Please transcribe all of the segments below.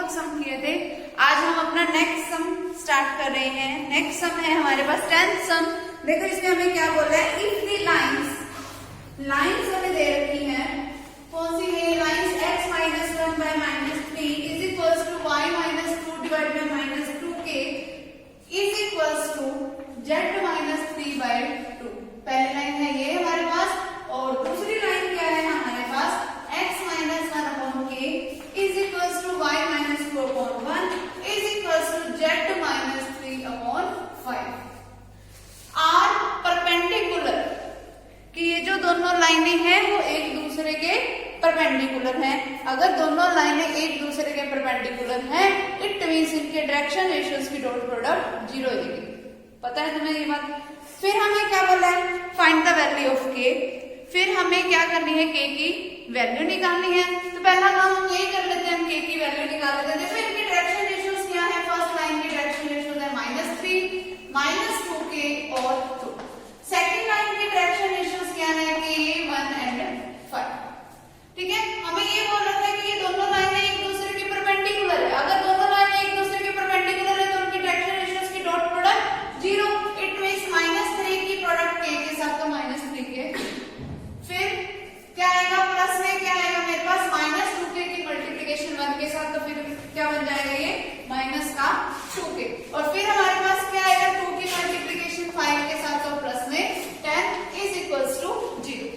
तक सम किए थे। आज हम अपना नेक्स्ट सम स्टार्ट कर रहे हैं। नेक्स्ट सम है हमारे पास 10th सम। देखो इसमें हमें क्या बोला है, इफ दी लाइन्स हमें दे रखी है, कौन सी है lines, x minus 1 by minus 3 is equals to y minus 2 divide by minus 2k is equals to z minus 3 by 2। पहली लाइन है ये हमारे पास, और दूसरी लाइन क्या है हमारे पास, x minus 1 upon k is equals to y minus 2 upon 1 is equals to z minus 3 upon 5 are perpendicular, कि ये जो दोनों लाइनें हैं वो एक दूसरे के परपेंडिकुलर हैं। अगर दोनों लाइनें एक दूसरे के परपेंडिकुलर हैं, इट मींस इनके डायरेक्शन रेशियोज की डॉट प्रोडक्ट 0 आएगी। पता है तुम्हें ये बात। फिर हमें क्या बोला है, find the value of k। फिर हमें क्या करनी है, k की वैल्यू निकालनी है। तो पहला काम हम यही कर लेते हैं, हम k की वैल्यू निकाल लेते हैं। देखो इनके डायरेक्शन रेशियोज क्या है, फर्स्ट लाइन के डायरेक्शन रेशियोज है -3, -2k और 2। सेकंड लाइन के डायरेक्शन रेशियोज क्या है, k 1 एंड 5। ठीक है, हमें ये बोल रखा है कि ये दोनों लाइनें एक दूसरे के परपेंडिकुलर है। अगर दोनों लाइनें एक दूसरे के परपेंडिकुलर है तो उनकी डायरेक्शन रेशियोज की डॉट प्रोडक्ट 0। इट मींस -3 की प्रोडक्ट k के साथ तो -3k। फिर क्या आएगा, प्लस में क्या आएगा मेरे पास, -2k की मल्टीप्लिकेशन 1 के साथ, तो फिर क्या बन जाएगा ये -2k। और फिर हमारे पास क्या आएगा, 2 की मल्टीप्लिकेशन 5 के साथ, तो प्लस में 10 इज इक्वल्स टू 0।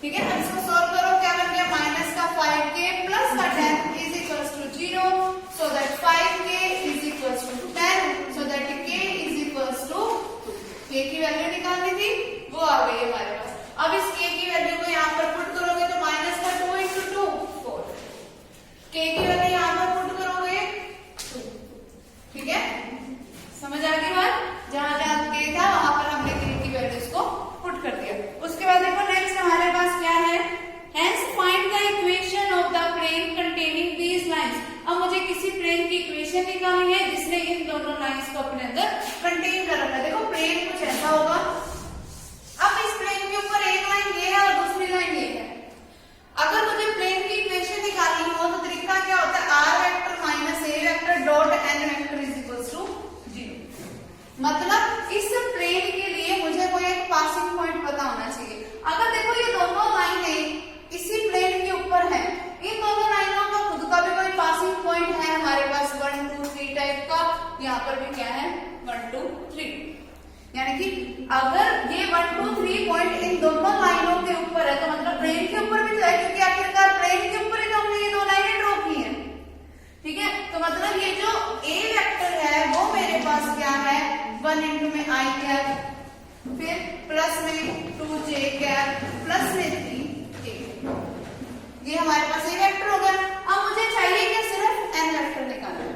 ठीक है, अब इसको सॉल्व करो, क्या बन गया, -5k plus 10 is equals to 0, so that 5k is equals to 10, so that k is equals to 2। k की वैल्यू निकालनी थी, वो आ गई हमारे पास। अब इस k की वैल्यू को यहाँ पर पुट करोगे तो -2 into 2 4, k की वैल्यू यहाँ पर पुट करोगे 2। ठीक है, समझ आ गई बात। जहां जहां k था वहां पर हमने k की वैल्यूज को पुट कर दिया। उसके बाद देखो नेक्स्ट हमारे पास क्या है, hence find the equation of the plane containing these lines। अब मुझे किसी प्लेन की इक्वेशन निकालनी है जिसने इन दोनों लाइंस को अपने अंदर कंटेन कर रखा है। देखो प्लेन कुछ ऐसा होगा, अब इस प्लेन के ऊपर एक लाइन ये है और दूसरी लाइन ये है। अगर मुझे प्लेन की इक्वेशन निकालनी हो तो तरीका क्या होता है, r vector minus a vector dot n vector is equals to 0। मतलब इस प्लेन के लिए मुझे कोई एक पासिंग पॉइंट पता होना चाहिए। अगर देखो ये दोनों लाइनें इसी प्लेन के ऊपर है, इन दोनों लाइनों का खुद का भी कोई पासिंग पॉइंट है हमारे पास 1 2 3 टाइप का, यहाँ पर भी क्या है 1 2 3, यानी कि अगर ये 1 2 3 पॉइंट इन दोनों लाइनों के ऊपर है तो मतलब प्लेन के ऊपर भी तो है, क्योंकि आखिरकार प्लेन के ऊपर ही तो हमने ये दो लाइनें ड्रॉ की है। ठीक है, तो मतलब ये जो a वेक्टर है वो मेरे पास क्या है, 1 into में i कैप, फिर प्लस में 2j कैप, प्लस में 3k, ये हमारे पास a वेक्टर हो गया। अब मुझे चाहिए कि सिर्फ n वेक्टर निकालना है।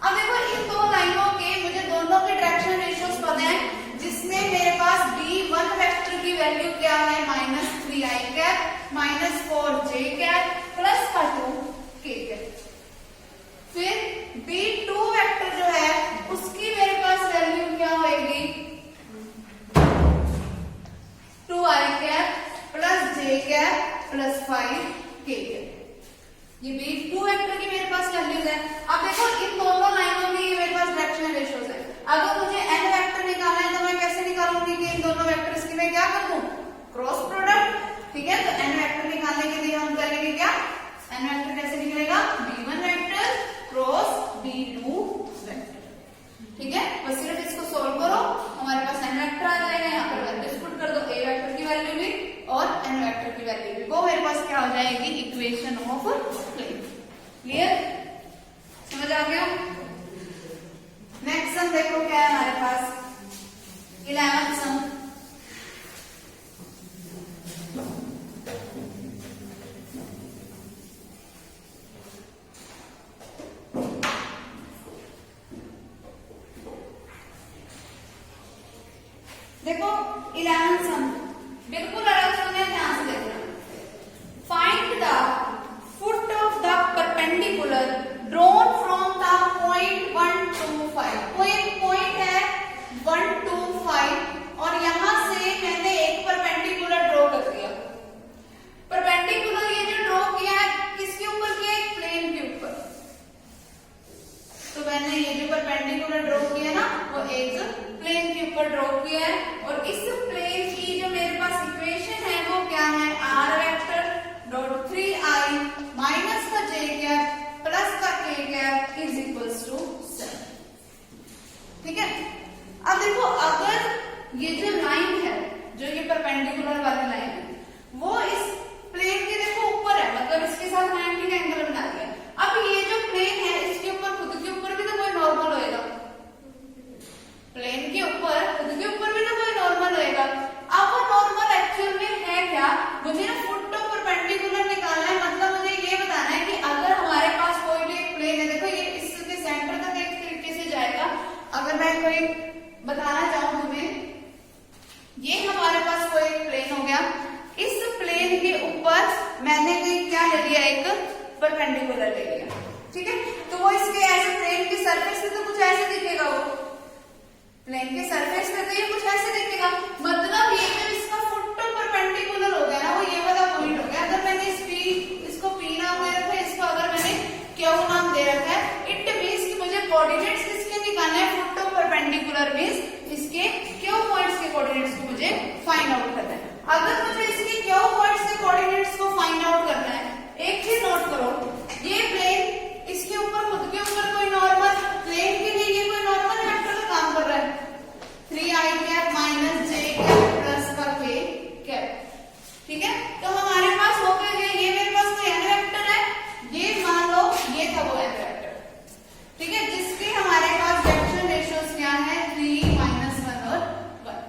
अब देखो इन दो लाइनों के मुझे दोनों के डायरेक्शन रेशियोज पता है, जिसमें मेरे पास b1 वेक्टर की वैल्यू क्या है, -3i cap, -4j cap, plus का 2k कैप। फिर b2 वेक्टर जो है उसकी मेरे पास वैल्यू क्या होगी, 2i cap plus j cap plus 5k cap. ये b2 वेक्टर की मेरे पास वैल्यूज है। अब देखो इन दोनों लाइनों की मेरे पास डायरेक्शन रेशियोज है। अगर मुझे n वेक्टर निकालना है तो मैं कैसे निकालूंगी कि इन दोनों वेक्टर्स की मैं क्या कर दूं, क्रॉस प्रोडक्ट। ठीक है, तो n वेक्टर निकालने के लिए हम करेंगे क्या, n वेक्टर कैसे निकलेगा, b1 vector cross b2 vector. ठीक है, बस सिर्फ इसको सोल्व करो, हमारे पास n वेक्टर आ जाएगा। यहाँ पर वैल्यूज पुट कर दो, a वेक्टर की वैल्यू भी और n वेक्टर की वैल्यू भी, वो मेरे पास क्या हो जाएगी, इक्वेशन ऑफ प्लेन। क्लियर, समझ आ गया। नेक्स्ट सम देखो क्या है हमारे पास, 11th सम। देखो 11th सम बिल्कुल अलग सम है, ध्यान से देखना। Find the foot of the perpendicular drawn from the point 1 to 5। कोई एक पॉइंट है 1 to 5 ये जो लाइन है, जो ये परपेंडिकुलर वाली लाइन है, वो इस प्लेन के देखो ऊपर है, मतलब इसके साथ 90 का एंगल बना दिया। अब ये जो प्लेन है इसके ऊपर, खुद के ऊपर भी तो कोई नॉर्मल होएगा, प्लेन के ऊपर खुद के ऊपर भी तो कोई नॉर्मल होएगा। अब वो नॉर्मल एक्चुअल में है क्या, मुझे ना फुट टू परपेंडिकुलर निकालना है, मतलब मुझे ये बताना है कि अगर हमारे पास कोई भी एक प्लेन है, देखो ये इसके सेंटर तक एक तरीके से जाएगा। अगर मैं कोई बताना चाहूं तुम्हें, ये हमारे पास कोई एक प्लेन हो गया, इस प्लेन के ऊपर मैंने क्या ले लिया, एक परपेंडिकुलर ले लिया, ठीक है। तो वो इसके ऐसे प्लेन के सरफेस पे तो कुछ ऐसे दिखेगा, वो प्लेन के सरफेस पे तो ये कुछ ऐसे दिखेगा, मतलब ये जो इसका फुट टू परपेंडिकुलर हो गया ना, वो ये वाला पॉइंट हो गया। अगर मैंने इसको P नाम दे रखा है, इसको अगर मैंने Q नाम दे रखा है, इट मींस कि मुझे कोऑर्डिनेट्स किसके निकालने हैं, फुट टू परपेंडिकुलर मींस इसके Q पॉइंट्स के कोऑर्डिनेट्स को मुझे फाइंड आउट करना है। अगर मुझे इसके Q पॉइंट्स के कोऑर्डिनेट्स को फाइंड आउट करना है, एक चीज नोट करो, ये प्लेन इसके ऊपर, खुद के ऊपर कोई नॉर्मल, प्लेन के लिए ये कोई नॉर्मल वेक्टर का काम कर रहा है, 3i cap minus j cap plus का k कैप, ठीक है। तो हमारे पास हो गया, ये मेरे पास कोई n वेक्टर है, ये मान लो ये था वो n वेक्टर, ठीक है, जिसके हमारे पास डायरेक्शन रेशियोज क्या है, 3 -1 और 1।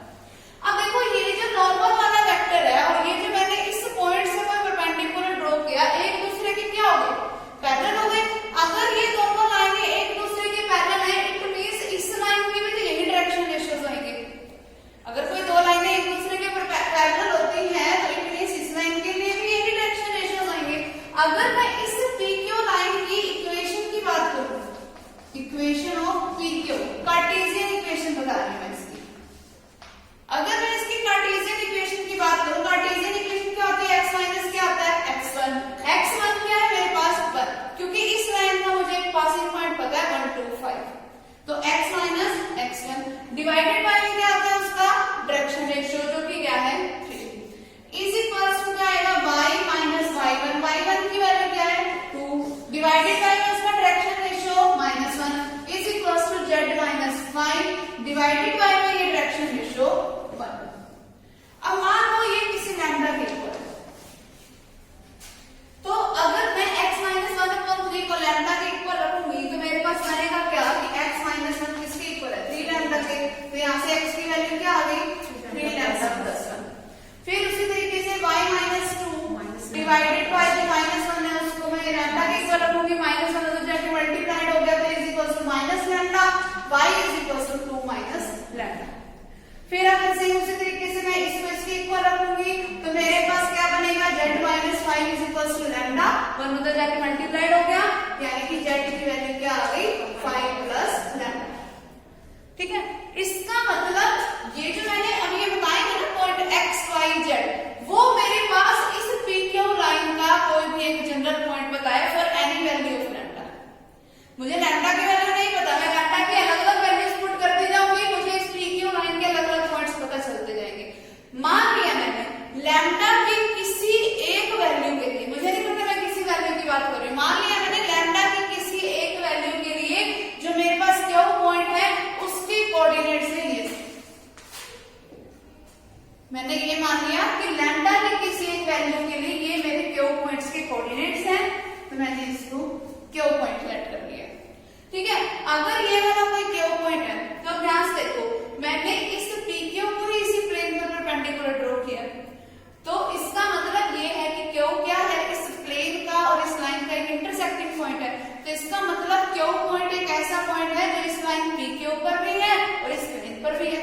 अब देखो ये जो नॉर्मल वाला वेक्टर है और ये जो मैंने इस पॉइंट से कोई परपेंडिकुलर ड्रॉ किया, एक दूसरे के क्या हो गए, पैरेलल हो गए। अगर ये दोनों लाइनें एक दूसरे के पैरेलल है, इट मींस इस लाइन की भी तो यही डायरेक्शन रेशियोज होंगे। अगर कोई दो लाइनें एक दूसरे के पैरेलल होती हैं तो इट मींस इस लाइन के लिए भी यही डायरेक्शन रेशियोज होंगे। अगर मैं इस PQ लाइन की इक्वेशन की बात करूं, equation of PQ, Cartesian equation बता रही हूं मैं इसकी, अगर मैं इसकी कार्टेशियन इक्वेशन की बात करूं, कार्टेशियन इक्वेशन क्या होती है, x माइनस क्या आता है, x1, x1 क्या है मेरे पास 1, क्योंकि इस लाइन का मुझे एक पासिंग पॉइंट पता है 1 2 5, तो x minus x1 divided by में क्या आता है उसका डायरेक्शन रेशियो, जो कि क्या है 3, इज इक्वल्स टू क्या आएगा, y माइनस y1, y1 की वैल्यू क्या है 2, डिवाइडेड बाय में उसका direction ratio -1 is equals to z minus 5 divided by में ये डायरेक्शन रेशियो 1। अब मान लो ये किसी लैम्डा के इक्वल है, तो अगर मैं x माइनस 1/3 को लैम्डा के इक्वल रखूंगी तो मेरे पास बनेगा क्या कि x माइनस 1 किसके इक्वल है, 3 लैम्डा के, तो यहाँ से x की वैल्यू क्या आ गई, 3 लैम्डा प्लस 1। फिर उसी तरीके से y माइनस 2 डिवाइडेड बाय जो -1 है उसको मैं लैम्डा के इक्वल रखूंगी, -1 तो जाके मल्टीप्लाइड हो गया, तो is equal to minus lambda, y is equal to 2 minus lambda. फिर अगर से उसी तरीके से मैं इसको इसके इक्वल रखूंगी तो मेरे पास क्या बनेगा, z minus 5 is equal to lambda, 1 उधर जाके मल्टीप्लाइड हो गया, यानी कि z की वैल्यू क्या आ गई 5 प्लस लैम्डा, ठीक है। इसका मतलब ये जो मैंने अभी ये बताए हैं ना पॉइंट x y z, वो मेरे पास इस PQ लाइन का कोई भी एक जनरल पॉइंट बताया for any value of lambda. मुझे लैम्डा की वैल्यू नहीं पता, मैं लैम्डा की अलग-अलग वैल्यूज पुट करती जाऊंगी, मुझे इस PQ लाइन के अलग-अलग पॉइंट्स पता चलते जाएंगे। मान लिया मैंने लैम्डा की किसी एक वैल्यू के लिए, मुझे नहीं पता मैं किसी वैल्यू की बात कर रही हूँ, मान लिया मैंने लैम्डा की किसी एक वैल्यू के लिए जो मेरे पास Q पॉइंट है उसके कोऑर्डिनेट्स है ये, मैंने ये मान लिया कि लैम्डा की किसी एक वैल्यू के लिए ये मेरे Q पॉइंट्स के कोऑर्डिनेट्स हैं, तो मैंने इसको Q पॉइंट लेट कर लिया, ठीक है। अगर ये वाला कोई Q पॉइंट है तो अब ध्यान से देखो, मैंने इस PQ को ही इसी प्लेन पर परपेंडिकुलर ड्रॉ किया, तो इसका मतलब ये है कि Q क्या है, इस प्लेन का और इस लाइन का एक इंटरसेक्टिंग पॉइंट है, तो इसका मतलब Q पॉइंट एक ऐसा पॉइंट है जो इस लाइन PQ पर भी है और इस प्लेन पर भी है।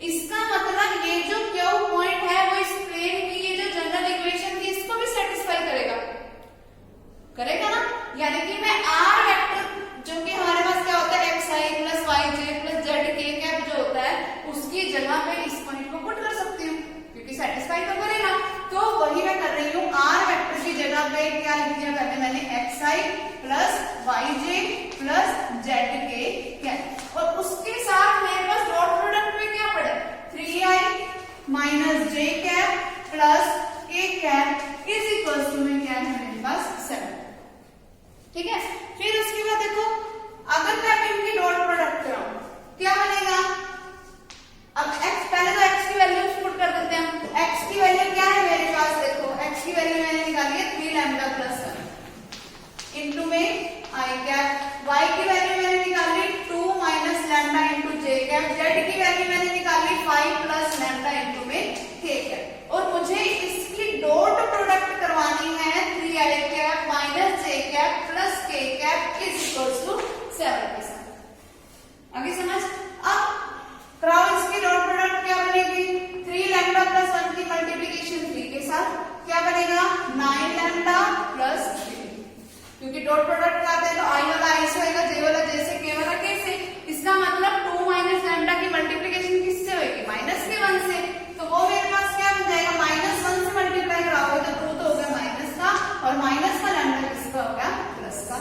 इसका मतलब ये जो Q पॉइंट है वो इस प्लेन की ये जो जनरल इक्वेशन थी इसको भी सेटिस्फाई करेगा ना, यानी कि मैं R वेक्टर जो कि हमारे पास क्या होता है xi plus yj plus zk cap जो होता है उसकी जगह पे इस पॉइंट को पुट कर सकती हूँ, क्योंकि सेटिस्फाई तो करेगा। तो वही मैं कर रही हूँ, R वेक्टर की जगह पे क्या लिख दिया मैंने, xi plus yj plus zk cap, और उसके साथ मेरे पास डॉट प्रोडक्ट में क्या पड़ा, 3i minus j cap plus k cap is equal to में क्या है मेरे पास 7, ठीक है। फिर उसके बाद देखो, अगर मैं इनकी डॉट प्रोडक्ट कराऊं क्या बनेगा, अब x पहले आगे समझ। अब कराओ इसकी डॉट प्रोडक्ट, क्या बनेगी 3 लैम्डा प्लस 1 की मल्टीप्लीकेशन 3 के साथ क्या बनेगा 9 लैम्डा प्लस 3, क्योंकि डॉट प्रोडक्ट का आता है तो आई वाला आई से होगा, जे वाला जे से, के वाला के से। इसका मतलब 2 माइनस लैम्डा की मल्टीप्लीकेशन किससे होगी माइनस के 1 से, तो वो मेरे पास क्या बन जाएगा -1 से मल्टीप्लाई कराओगे तो 2 तो हो गया माइनस का, और माइनस का लैम्डा किसका हो गया प्लस का।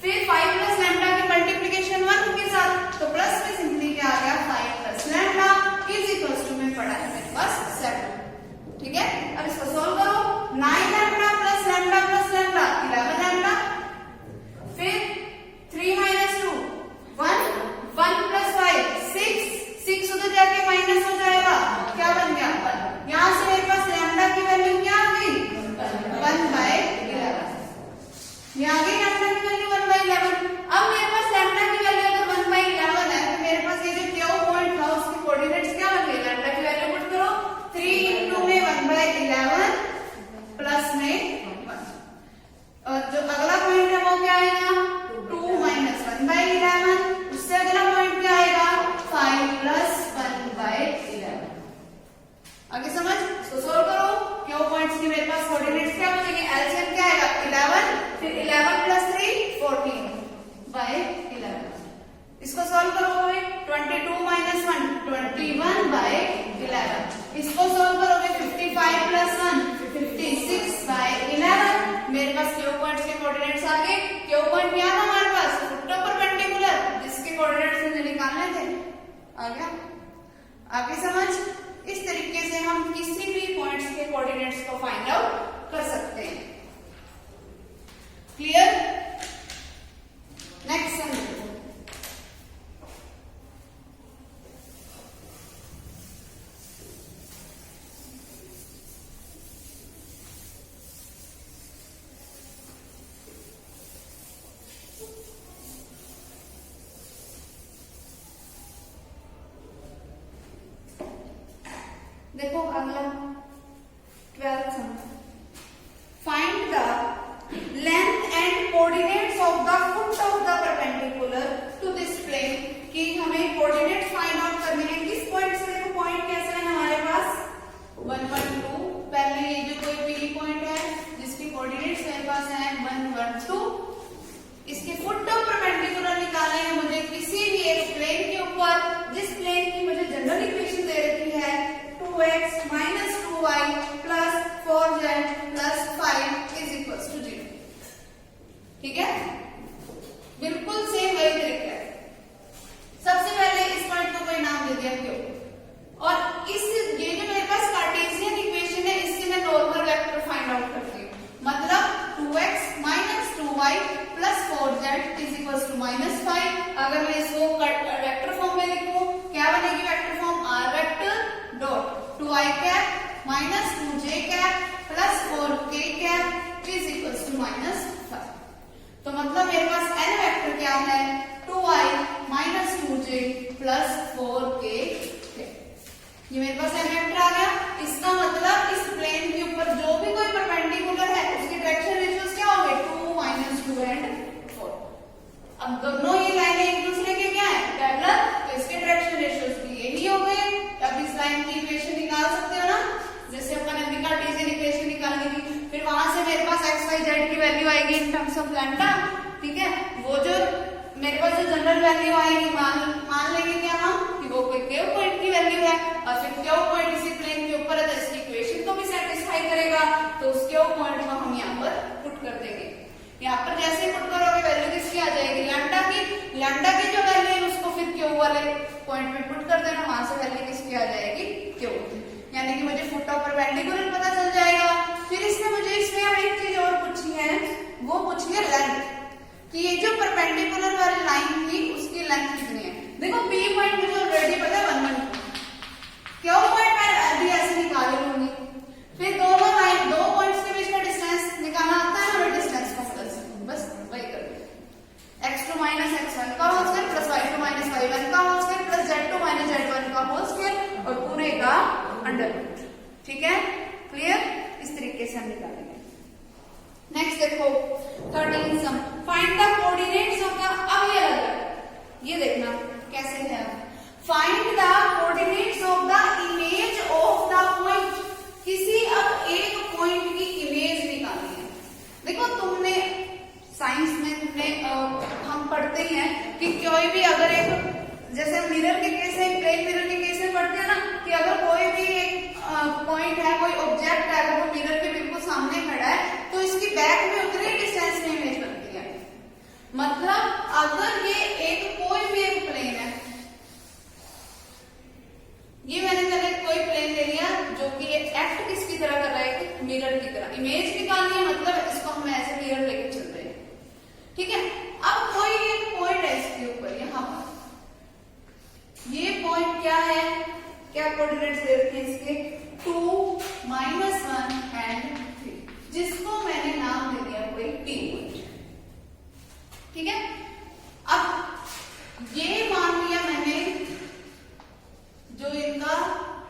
फिर 5 प्लस लैम्डा की मल्टीप्लीकेशन 1 के साथ, तो प्लस में सिंपली क्या आ गया 5 plus lambda is equals to में पड़ा है मेरे पास 7। ठीक है, अब इसको सोल्व करो। 9 lambda plus lambda plus lambda 11 lambda, फिर 3 माइनस 2 1, 1 प्लस 5 6 उधर जाके माइनस हो जाएगा, क्या बन गया 1। यहां से मेरे पास लैम्डा की वैल्यू क्या आ गई 1/11, ये आ गई लैम्डा की वैल्यू 1/11। अब मेरे पास लैम्डा की वैल्यू अगर 1/11 है तो मेरे पास ये जो क्यू पॉइंट था उसके कोऑर्डिनेट्स क्या बन गए, लैम्डा की वैल्यू पुट करो 3 into में 1/11 प्लस में 1, और जो अगला पॉइंट है वो क्या आएगा 2 माइनस 1/11, उससे अगला पॉइंट क्या आएगा 5 प्लस 1/11। आगे समझ, इसको सोल्व करो। क्यू पॉइंट्स की मेरे पास कोऑर्डिनेट्स क्या बनेंगे, एलसीएम क्या आएगा 11, फिर 11 प्लस 3 14/11। इसको सोल्व करोगे 22 माइनस 1 21/11। इसको सोल्व करोगे 55 प्लस 1 56/11। मेरे पास क्यू पॉइंट्स के कोऑर्डिनेट्स आ गए। क्यू पॉइंट क्या था हमारे पास फुट परपेंडिकुलर, जिसके कोऑर्डिनेट्स मुझे निकालने थे, आ गया। आगे समझ, इस तरीके से हम किसी भी पॉइंट्स के कोऑर्डिनेट्स को फाइंड आउट कर सकते हैं। क्लियर। नेक्स्ट सम देखो। देखो अगला 12th sum, find the length and coordinates of the foot of the perpendicular to this plane, कि हमें कोऑर्डिनेट्स फाइंड आउट करने हैं किस पॉइंट से। देखो पॉइंट कैसे है हमारे पास 112, पहले ये जो कोई पी पॉइंट है जिसकी कोऑर्डिनेट्स मेरे पास है 112, इसके फुट ऑफ परपेंडिकुलर निकालने हैं मुझे किसी भी एक प्लेन के ऊपर, जिस प्लेन की मुझे जनरल इक्वेशन दे रखी है 2x minus 2y plus 4z plus 5 is equals to 0। ठीक है, बिल्कुल सेम वही तरीका है। सबसे पहले इस पॉइंट को कोई नाम दे दिया क्यों, और इस ये जो मेरे पास कार्टेशियन इक्वेशन है इससे मैं नॉर्मल वेक्टर फाइंड आउट करती हूँ, मतलब 2x minus 2y plus 4z is equals to -5। अगर मैं इसको वेक्टर फॉर्म में लिखूं क्या बनेगी vector form, r vector dot 2i cap minus 2j cap plus 4k cap is equals to -5। तो मतलब मेरे पास n वेक्टर क्या है 2i minus 2j plus 4k cap, ये मेरे पास n वेक्टर आ गया। इसका मतलब इस प्लेन के ऊपर जो भी कोई परपेंडिकुलर है उसके डायरेक्शन रेशियोज क्या होंगे 2 माइनस 2 एंड 4। अब दोनों ये लाइनें एक दूसरे के क्या है पैरेलल, तो इसके डायरेक्शन रेशियोज भी यही हो गए। अब इस लाइन की इक्वेशन निकाल सकते हो ना, जैसे अपन ने कार्टेशियन इक्वेशन निकालनी थी, फिर वहां से मेरे पास x y z की वैल्यू आएगी इन टर्म्स ऑफ लैम्डा। ठीक है, वो जो मेरे पास जो जनरल वैल्यू आएगी मान लेंगे क्या हम कि वो कोई क्यू पॉइंट की वैल्यू है, और फिर क्यू पॉइंट इसी प्लेन के ऊपर है तो इसकी इक्वेशन को भी सेटिस्फाई करेगा, तो उस क्यू पॉइंट को हम यहाँ पर पुट कर देंगे। यहाँ पर जैसे पुट करोगे वैल्यू किसकी आ जाएगी लैम्डा की, लैम्डा की जो वैल्यू है उसको फिर क्यू वाले पॉइंट में पुट कर देना, वहां से वैल्यू किसकी आ जाएगी क्यू, यानी कि मुझे फुट ऑफ परपेंडिकुलर पता चल जाएगा। फिर इसने मुझे इसमें एक चीज और पूछी है, वो पूछी है लेंथ, कि ये जो परपेंडिकुलर वाली लाइन थी उसकी लेंथ कितनी है। देखो पी पॉइंट मुझे ऑलरेडी पता है 112, क्यू पॉइंट मैं अभी ऐसे निकाल लूंगी, फिर दोनों लाइन दो पॉइंट्स के बीच का डिस्टेंस निकालना आता है ना, डिस्टेंस को बदल सकते हैं, बस वही कर x2 माइनस x1 का whole square plus y2 minus y1 का whole square plus z2 minus z1 का होल स्क्वायर और पूरे का अंडर रूट। ठीक है, क्लियर, इस तरीके से हम निकालेंगे। नेक्स्ट देखो 13 sum, find the coordinates of the, अब ये अलग है, ये देखना कैसे है? Find the coordinates of the image of the point. किसी अब एक पॉइंट की इमेज निकालनी है। देखो तुमने साइंस में तुमने हम पढ़ते हैं कि कोई भी अगर एक जैसे मिरर के केस में, प्लेन मिरर के केस में पढ़ते हैं ना कि अगर कोई भी एक पॉइंट है, कोई ऑब्जेक्ट है, अगर वो मिरर के बिल्कुल सामने खड़ा है तो इसकी बैक में उतने डिस्टेंस में इमेज बनती है। मतलब अगर ये एक कोई भी एक प्लेन है, ये मैंने पहले कोई प्लेन ले लिया जो कि एक्ट किसकी तरह कर रहा है? मिरर की तरह। इमेज निकालनी है, मतलब इसको हम ऐसे मिरर लेके चल रहे हैं, ठीक है। अब कोई एक पॉइंट है इसके ऊपर, यहाँ पर ये पॉइंट क्या है, क्या कोऑर्डिनेट्स दे रखे हैं इसके? 2, -1 एंड 3, जिसको मैंने नाम दे दिया कोई P पॉइंट, ठीक है। अब ये मान लिया मैंने जो इनका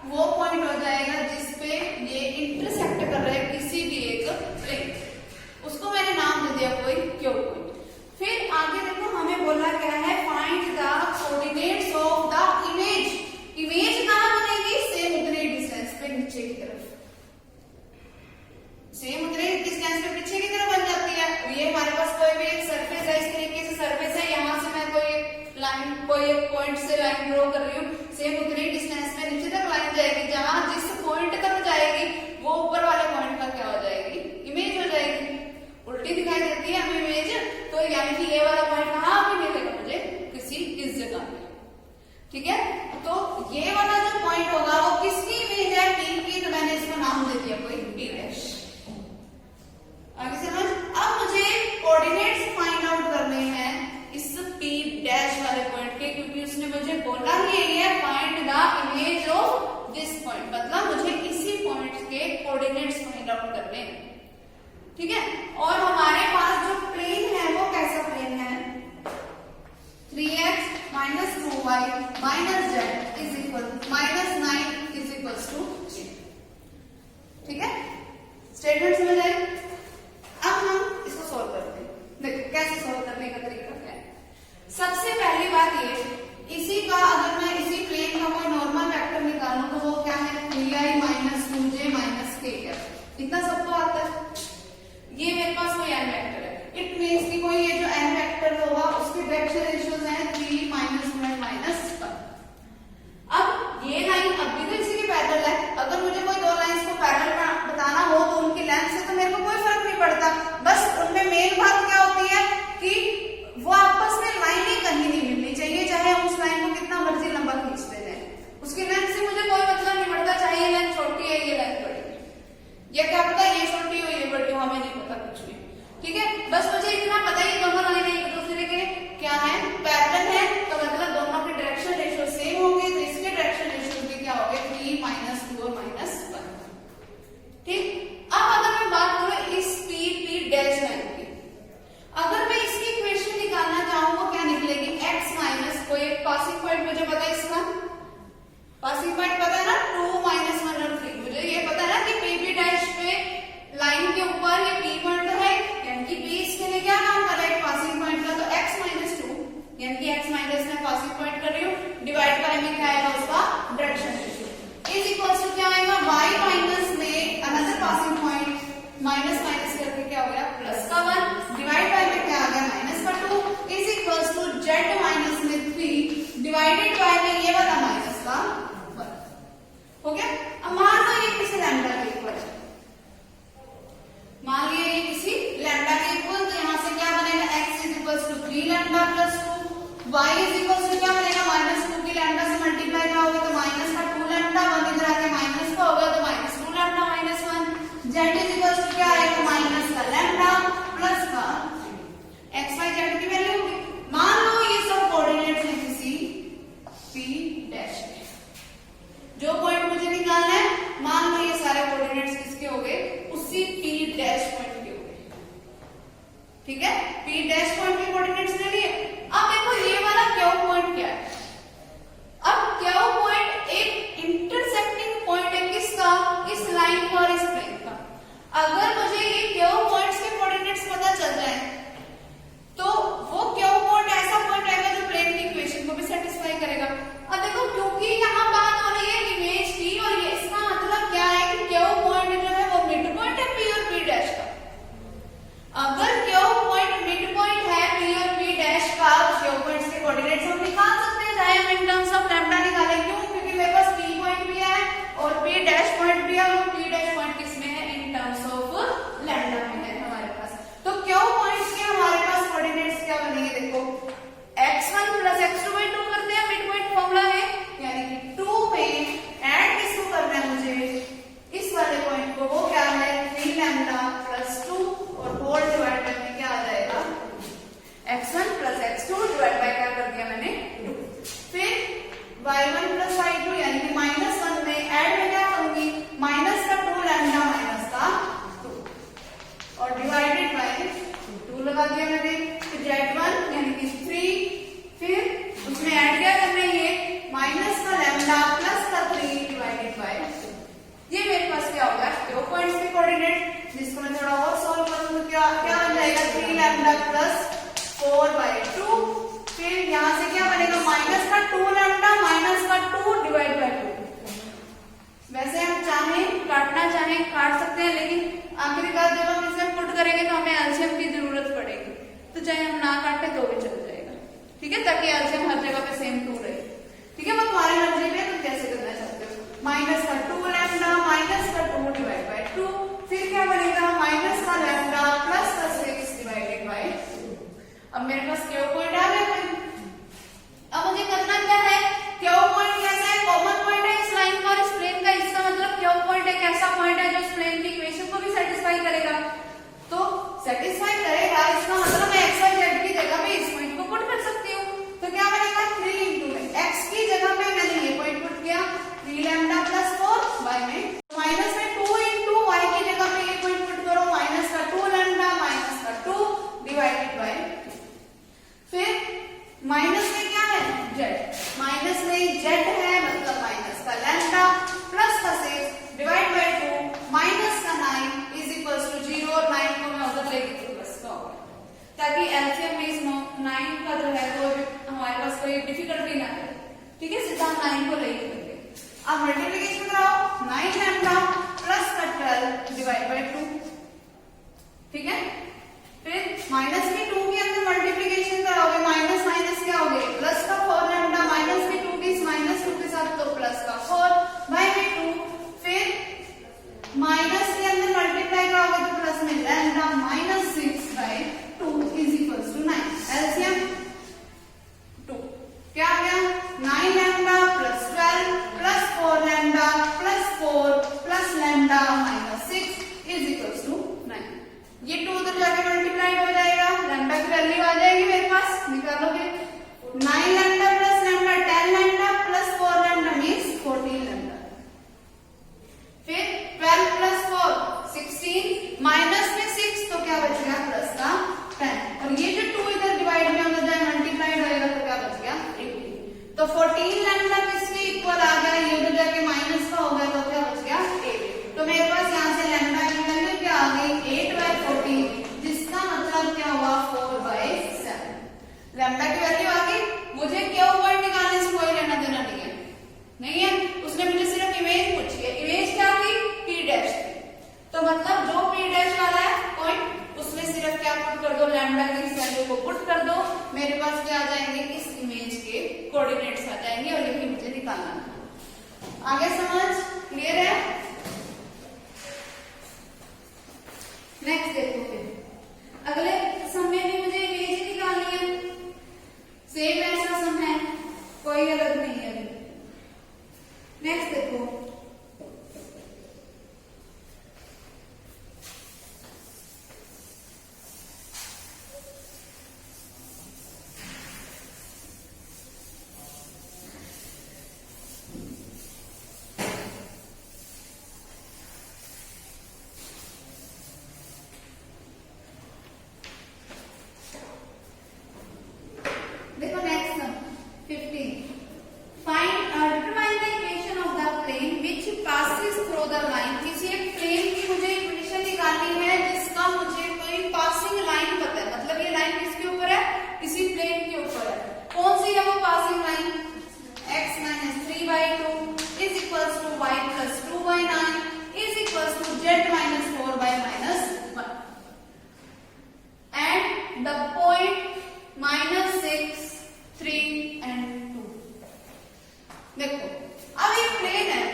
वो पॉइंट हो जाएगा जिसपे ये इंटरसेक्ट कर रहे हैं किसी भी एक प्लेन, उसको मैंने नाम दे दिया कोई Q पॉइंट। फिर आगे देखो हमें बोला क्या है? Find the coordinates of the image. Image कहां बनेगी? सेम उतने डिस्टेंस पे नीचे की तरफ, सेम उतने डिस्टेंस पे पीछे की तरफ बन जाती है। ये हमारे पास कोई भी एक सरफेस है, इस तरीके से सरफेस है, यहाँ से मैं कोई एक लाइन, कोई एक पॉइंट से लाइन ड्रॉ कर रही हूँ, सेम उतने डिस्टेंस पे नीचे तक लाइन जाएगी। जहां जिस पॉइंट तक जाएगी वो ऊपर वाले पॉइंट का क्या हो जाएगी? इमेज हो जाएगी। उल्टी दिखाई देती है हमें इमेज, तो यानी कि ये वाला पॉइंट कहां पे मिलेगा मुझे? किसी इस जगह पे, ठीक है। तो ये वाला जो पॉइंट होगा वो किसकी इमेज है? P की, तो मैंने इसको नाम दे दिया कोई P डैश। आगे समझ। अब मुझे कोऑर्डिनेट्स फाइंड आउट करने हैं इस P डैश वाले पॉइंट के, क्योंकि उसने मुझे बोला ही यही है find the image of this point, मतलब मुझे इसी पॉइंट के कोऑर्डिनेट्स फाइंड आउट करने हैं, ठीक है। और हमारे पास जो प्लेन है वो कैसा प्लेन है? 3x - 2y - z -9 = 0, ठीक है। स्टेटमेंट समझ आए? अब हम इसको सॉल्व करते हैं। देखो कैसे सॉल्व करने का तरीका क्या है। सबसे पहली बात ये, इसी का अगर मैं इसी प्लेन का कोई नॉर्मल वेक्टर निकालूं तो वो क्या है? 3i - 2j - k। इतना सबको आता है। ये मेरे पास कोई n वेक्टर है, इट मींस कि कोई ये जो n वेक्टर होगा उसके डायरेक्शन रेशियोज हैं 3 - 1 - 1। अब ये लाइन अभी तो इसी के पैरेलल है, अगर मुझे कोई दो लाइंस को पैरेलल बताना हो तो उनकी लेंथ से तो मेरे को कोई फर्क नहीं पड़ता, बस उनमें मेन बात क्या होती है कि वो आपस में लाइन ही कहीं नहीं मिलनी चाहिए, चाहे हम उस लाइन को कितना मर्जी लंबा खींचते जाए, उसकी लेंथ से मुझे कोई मतलब नहीं पड़ता, चाहे ये लेंथ छोटी है ये लेंथ बड़ी है, ये क्या पता ये छोटी हो ये बड़ी हो, हमें नहीं पता कुछ भी, ठीक है। बस मुझे इतना पता है दोनों लाइन एक दूसरे के क्या है? पैरेलल है, तो मतलब दोनों के डायरेक्शन रेशियो सेम होंगे, तो इसके डायरेक्शन रेशियो भी क्या हो गए? 3 - 2 और -1, ठीक। अब अगर मैं बात करूं इस P डैश लाइन की, अगर मैं इसकी इक्वेशन निकालना चाहूं वो क्या निकलेगी? x माइनस कोई एक पासिंग पॉइंट मुझे पता है, इसका पासिंग पॉइंट पता है ना, 2 - 1 और 3। मुझे ये पता है ना कि P डैश पे लाइन के ऊपर ये P पॉइंट है, यानी कि P इसके लिए क्या काम कर रहा है? पासिंग पॉइंट का, तो x - 2 यानी कि x माइनस में पासिंग पॉइंट कर रही हूँ, डिवाइड बाय में क्या आएगा? उसका direction ratio is equal to क्या आएगा? y माइनस में another passing point minus minus करके क्या हो गया? प्लस का 1 डिवाइड बाय में क्या आ गया? माइनस का 2 is equal to z minus में 3 डिवाइडेड बाय में ये वाला माइनस का 1 हो गया। अब मान लो ये किसी लैम्डा के इक्वल है, मान लिया ये किसी लैम्डा के इक्वल, तो यहाँ से क्या बनेगा? x is equal to 3 lambda plus 2, y is equal to क्या बनेगा? -2 की लैम्डा से मल्टीप्लाई क्या होगा? तो माइनस का 2 लैम्डा, 1 इधर आके माइनस का होगा तो -2 lambda -1, z is equal to क्या आएगा? माइनस का लैम्डा प्लस का x y z की वैल्यू होगी। मान लो ये सब कोऑर्डिनेट्स हैं किसी P डैश के, जो पॉइंट मुझे निकालना है, मान लो ये सारे कोऑर्डिनेट्स किसके हो गए? उसी P डैश पॉइंट के हो गए, ठीक है। P डैश पॉइंट के कोऑर्डिनेट्स ले लिए। अब देखो ये वाला Q पॉइंट क्या है? अब Q पॉइंट एक इंटरसेक्टिंग पॉइंट है किसका? इस लाइन का और इस प्लेन का। अगर मुझे ये Q पॉइंट्स के कोऑर्डिनेट्स पता चल जाए तो वो Q पॉइंट ऐसा पॉइंट रहेगा जो प्लेन की इक्वेशन को भी सेटिस्फाई z1 यानी कि 3, फिर उसमें ऐड क्या करना है ये माइनस का लैम्डा प्लस का 3 डिवाइडेड बाय 2। ये मेरे पास क्या होगा क्यू पॉइंट्स के कोऑर्डिनेट, जिसको मैं थोड़ा और सॉल्व करूं तो क्या बन जाएगा 3 लैम्डा प्लस 4/2। फिर यहां से क्या बनेगा माइनस का 2 लैम्डा माइनस का 2 डिवाइड बाय 2। वैसे हम चाहे काटना चाहे काट सकते हैं, लेकिन आखिरकार जब हम इसमें पुट करेंगे तो हमें एलसीएम की जरूरत पड़ेगी, तो चाहे हम ना काटे तो भी चल जाएगा, ठीक है, ताकि एलसीएम हर जगह पे सेम 2 रहे, ठीक है। वो तुम्हारी मर्जी पे तुम कैसे करना चाहते हो। माइनस का 2 लैम्डा माइनस का 2 डिवाइड बाय 2, फिर क्या बनेगा माइनस का लैम्डा प्लस का 6 डिवाइडेड बाय 2। अब मेरे पास क्यू पॉइंट आ गया। अब मुझे करना क्या है, क्यू पॉइंट कैसा है, कॉमन पॉइंट है इस लाइन का और इस प्लेन का, इसका मतलब क्यू पॉइंट एक ऐसा पॉइंट है जो इस प्लेन की इक्वेशन को भी सेटिस्फाई करेगा। तो सेटिस्फाई करेगा इसका मतलब मैं एक्स वाई जेड की जगह पे इस पॉइंट को पुट कर सकती हूँ। तो क्या बनेगा 3 इंटू एक्स की जगह पे मैंने ये पॉइंट पुट किया 3 लैम्डा प्लस 4 वाई में, माइनस में 2 इंटू वाई की जगह पे ये पॉइंट पुट करो माइनस का 2 लैम्डा माइनस का 2 डिवाइडेड बाय, फिर माइनस में क्या है जेड, माइनस में जेड है मतलब माइनस का लैम्डा प्लस का 6 डिवाइड बाय 2 माइनस का 9 इज इक्वल्स टू 0, और 9 को मैं उधर लेके तो प्लस का होगा, ताकि एलसीएम में इस 9 का जो है वो हमारे पास कोई डिफिकल्टी ना करे, ठीक है, सीधा 9 को लेके करेंगे। अब मल्टीप्लिकेशन कराओ 9 लैम्डा प्लस का 12 डिवाइड बाय 2, ठीक है। फिर माइनस में 2 के अंदर मल्टीप्लिकेशन कराओगे माइनस माइनस क्या हो गए प्लस का 4 लैम्डा, माइनस में 2 के माइनस 2 के साथ तो प्लस का 4 बाय में 2, फिर माइनस के अंदर मल्टीप्लाई कराओगे तो प्लस में lambda minus 6 by 2 is equals to 9। LCM 2 क्या आ गया 9 lambda plus 12 plus 4 lambda plus 4 plus lambda minus 6 is equals to 9। ये 2 उधर जाके मल्टीप्लाइड हो जाएगा, लैम्डा की वैल्यू आ जाएगी मेरे पास, निकालोगे 9 lambda plus lambda 10 lambda plus 4 lambda means 14 lambda, फिर 12 प्लस 4 16 माइनस में 6 तो क्या बच गया प्लस का 10, और ये जो 2 इधर डिवाइड में हो जाए मल्टीप्लाइड होएगा तो क्या बच गया 18। तो 14 लैम्डा किसके इक्वल आ गया, ये उधर जाके माइनस का हो गया तो क्या बच गया 8। तो मेरे पास यहाँ से लैम्डा की वैल्यू क्या आ गई 8/14, जिसका मतलब क्या हुआ 4/7। लैम्डा की वैल्यू आ गई, मुझे क्यू पॉइंट निकालने से कोई लेना देना नहीं है, उसने मुझे सिर्फ इमेज पूछी है। इमेज क्या थी P डैश थी, तो मतलब जो P डैश वाला है पॉइंट उसमें सिर्फ क्या पुट कर दो लैम्डा की इस वैल्यू को पुट कर दो, मेरे पास क्या आ जाएंगे इस इमेज के कोऑर्डिनेट्स आ जाएंगे, और यही मुझे निकालना है। आगे समझ क्लियर है। नेक्स्ट देखो, फिर अगले सम में भी मुझे इमेज ही निकालनी है, सेम ऐसा सम है, कोई अलग नहीं है। नेक्स्ट देखो, देखो अब एक प्लेन है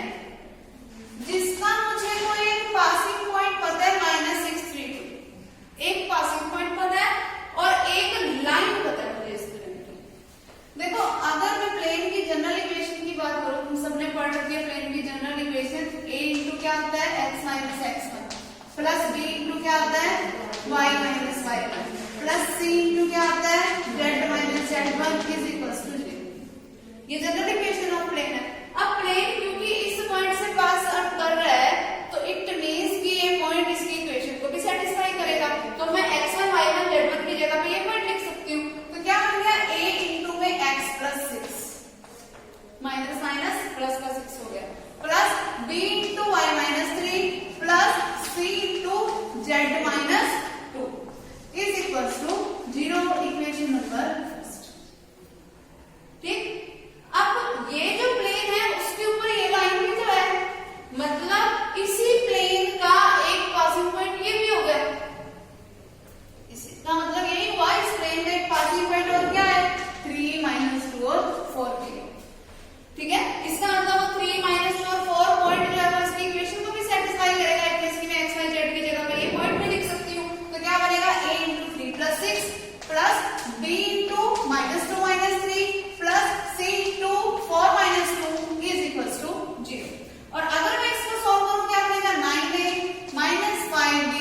जिसका मुझे कोई एक पासिंग पॉइंट पता है -632, एक पासिंग पॉइंट पता है और एक लाइन पता है मुझे इस प्लेन की। देखो अगर मैं प्लेन की जनरल इक्वेशन की बात करूं, तुम सबने पढ़ रखी है प्लेन की जनरल इक्वेशन, a इंटू क्या होता है x - x1 plus b into क्या होता है y - y1 plus c into क्या होता है z - z1 is equals to 0। ये जनरल इक्वेशन ऑफ प्लेन है। अब प्लेन क्योंकि इस पॉइंट से पास आउट कर रहा है तो इट मींस कि ये पॉइंट इसकी इक्वेशन को भी सेटिस्फाई करेगा। तो मैं x1 y1 z1 की जगह पे ये पॉइंट लिख सकती पॉइंट और क्या है 3 माइनस 2 और 4 के, ठीक है। इसका मतलब 3 माइनस 2 और 4 पॉइंट जो है इसकी इक्वेशन को भी सेटिस्फाई करेगा। एटलीस्ट मैं एक्स वाई जेड की जगह मैं ये पॉइंट भी लिख सकती हूँ। तो क्या बनेगा a into 3 plus 6 plus b into minus 2 minus 3 plus c into 4 minus 2 is equals to 0। और अगर मैं इसको सॉल्व करूं क्या बनेगा 9a minus 5b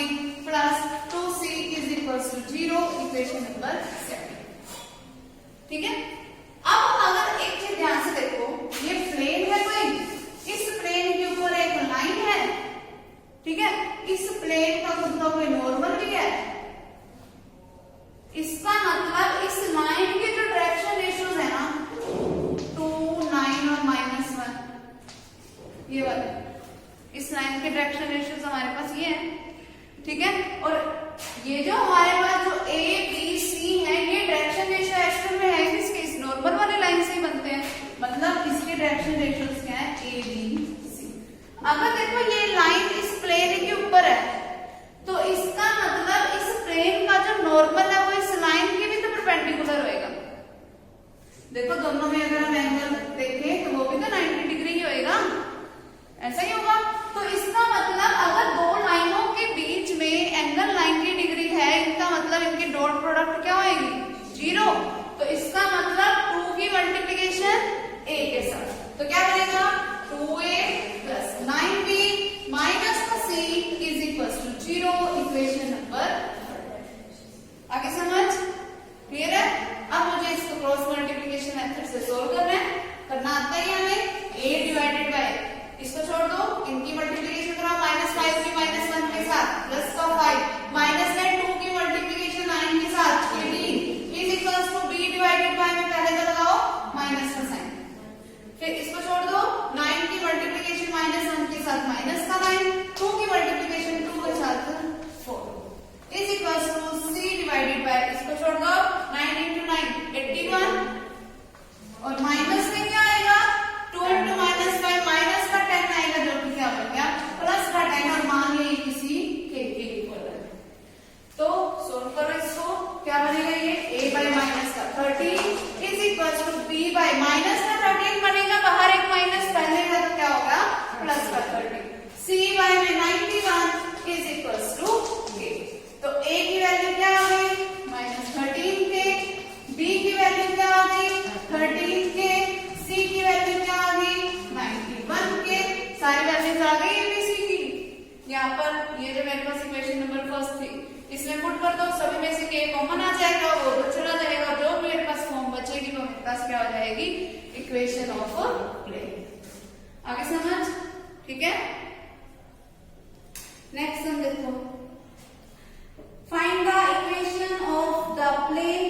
plus 2c is equals to 0, equation number 7, ठीक है। अब अगर एक चीज ध्यान से देखो, ये प्लेन है कोई, इस प्लेन के ऊपर एक लाइन है, ठीक है। इस प्लेन का खुद का कोई नॉर्मल भी है। इसका मतलब इस लाइन के जो डायरेक्शन रेशियोज है ना 2, 9 और -1, ये वाले, इस लाइन के डायरेक्शन रेशियोज हमारे पास ये है, ठीक है। और ये जो हमारे पास जो ए बी सी है, ये डायरेक्शन रेशियो एक्चुअल में है किसके, इस नॉर्मल वाले लाइन से ही बनते हैं। मतलब इसके डायरेक्शन रेशियोज क्या है ए बी सी। अगर देखो ये लाइन इस प्लेन के ऊपर है, तो इसका मतलब इस प्लेन का जो नॉर्मल है वो इस लाइन के भी तो परपेंडिकुलर होएगा। देखो दोनों में अगर हम एंगल देखें तो वो भी तो 90 डिग्री ही होएगा, ऐसा ही होगा। तो इसका मतलब अगर दो लाइनों के बीच में एंगल 90 डिग्री है, इनका मतलब इनके डॉट प्रोडक्ट क्या होएगी 0। तो इसका मतलब 2 की मल्टीप्लिकेशन a के साथ, तो क्या बनेगा 2a plus 9b minus c is equal to 0, equation number. आगे समझ क्लियर है। अब मुझे इसको क्रॉस मल्टीप्लिकेशन मेथड से सोल्व करना आता है हमें। a डिवाइडेड बाय, इसको छोड़ दो, इनकी मल्टीप्लिकेशन करो -5 की -1 के साथ प्लस का 5 माइनस में 2 की मल्टीप्लिकेशन 9 के साथ ab is equal to b divided by में पहले का लगाओ माइनस का साइन, फिर इसको छोड़ दो 9 की मल्टीप्लिकेशन -1 के साथ माइनस का 9, 2 की मल्टीप्लिकेशन 2 के साथ 4 is equal to c divided by, इसको छोड़ दो 9 into 9 81 और माइनस में क्या आएगा 2 into -5 माइनस का 10 आएगा, जो कि क्या बन गया प्लस का 10, और मान लीजिए किसी के इक्वल है। तो सोल्व करो इसको, क्या बनेगा ये a बाय माइनस का 13 is equal to b by minus का 13 बनेगा, बाहर एक माइनस पहले का तो क्या होगा प्लस का 13, c बाय में 91 इज इक्वल टू a। तो a की वैल्यू क्या आ गई -13 के, b की वैल्यू क्या आ गई 13 के, c की वैल्यू क्या आ गई 91 के, सारी वैल्यूज आ गई abc की। यहाँ पर ये जो मेरे पास इक्वेशन नंबर फर्स्ट थी, इसमें पुट कर दो, सभी में से के कॉमन आ जाएगा, वो तो चला जाएगा, जो मेरे पास फॉर्म बचेगी वो मेरे पास क्या हो जाएगी इक्वेशन ऑफ प्लेन। आगे समझ, ठीक है। नेक्स्ट हम देखो, find the equation of the plane